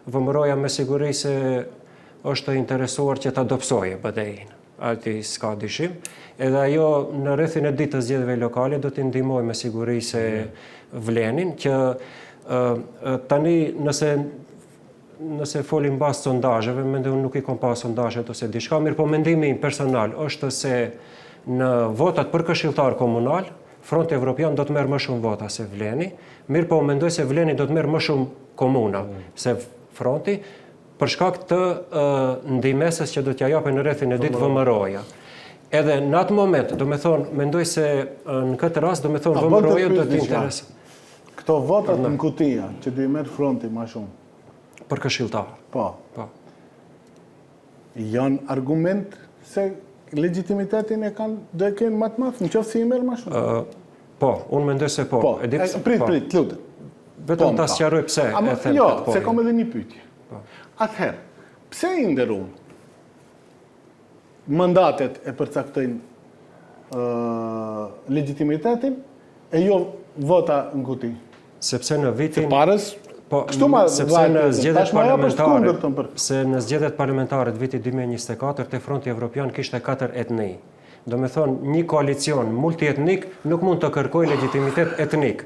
VMRO-ja me siguri se është interesuar që ta dobësojë BDI-n. Ati s'ka dyshim. Edhe ajo në rrethin e ditës zgjedhjeve lokale do t'i ndihmoj me siguri se vlenin që tani nëse folim bas sondazheve, mendoj nuk i kam pas sondazhet ose diçka, mirë po mendimi personal është se në votat për këshilltar komunal, Fronti Evropian do të merr më shumë vota se Vleni, mirë po mendoj se Vleni do të merr më shumë komuna se Fronti, për shkak të ndihmesës që do t'ja japë në rrethin e ditë VMRO-ja. Edhe në atë moment, do me thonë, mendoj se në këtë rast, do me thonë, VMRO-ja do t'interesë. Këto votat në kutia, që do i merë Fronti ma shumë? Për këshilltar. Po. Janë argument se legitimitetin do e kenë matë mafë, në qofë si i merë ma shumë? Po, unë mendoj se po. Prit, lutë. Vetëm ta sqaroj pse e them këtë po. Jo, se kam edhe një pyetje. Atëherë, pse i nderuan mandatet e përcaktojnë legitimitetin e jo vota në kuti? Sepse në vitin sepse në zgjedhjet parlamentare të vitit 2024 te Fronti Evropian kishte 4 etni. Do me thonë, një koalicion multietnik nuk mund të kërkojë legitimitet etnik.